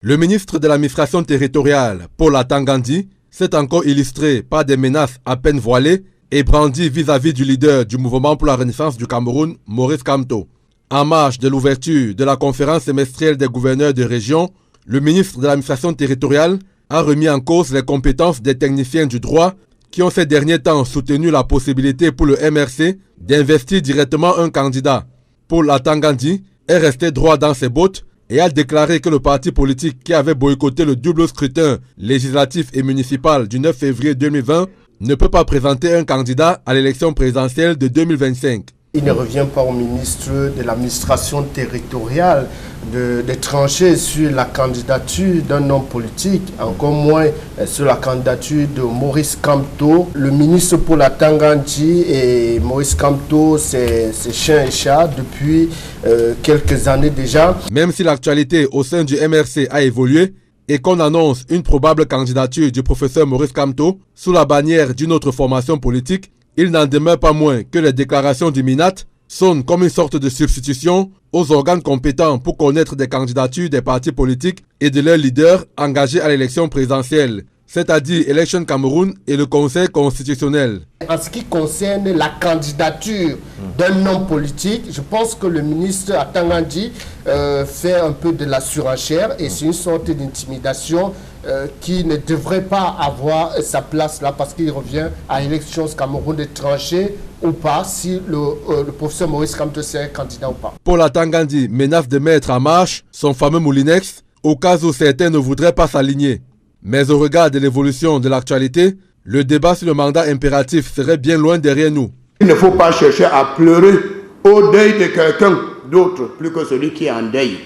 Le ministre de l'administration territoriale, Paul Atangandi, s'est encore illustré par des menaces à peine voilées et brandies vis-à-vis du leader du mouvement pour la renaissance du Cameroun, Maurice Kamto. En marge de l'ouverture de la conférence semestrielle des gouverneurs de région, le ministre de l'administration territoriale a remis en cause les compétences des techniciens du droit qui ont ces derniers temps soutenu la possibilité pour le MRC d'investir directement un candidat. Paul Atangandi est resté droit dans ses bottes et a déclaré que le parti politique qui avait boycotté le double scrutin législatif et municipal du 9 février 2020 ne peut pas présenter un candidat à l'élection présidentielle de 2025. Il ne revient pas au ministre de l'administration territoriale de trancher sur la candidature d'un homme politique, encore moins sur la candidature de Maurice Kamto. Le ministre Paul Atangandi et Maurice Kamto, c'est chien et chat depuis quelques années déjà. Même si l'actualité au sein du MRC a évolué et qu'on annonce une probable candidature du professeur Maurice Kamto sous la bannière d'une autre formation politique, il n'en demeure pas moins que les déclarations du MINAT sonnent comme une sorte de substitution aux organes compétents pour connaître des candidatures des partis politiques et de leurs leaders engagés à l'élection présidentielle, c'est-à-dire Election Cameroun et le Conseil constitutionnel. En ce qui concerne la candidature d'un homme politique, je pense que le ministre Atangandi fait un peu de la surenchère et c'est une sorte d'intimidation qui ne devrait pas avoir sa place là parce qu'il revient à l'élection Cameroun de trancher ou pas si le professeur Maurice Kamto serait candidat ou pas. Paul Atangandi menace de mettre en marche son fameux Moulinex au cas où certains ne voudraient pas s'aligner. Mais au regard de l'évolution de l'actualité, le débat sur le mandat impératif serait bien loin derrière nous. Il ne faut pas chercher à pleurer au deuil de quelqu'un d'autre plus que celui qui est en deuil.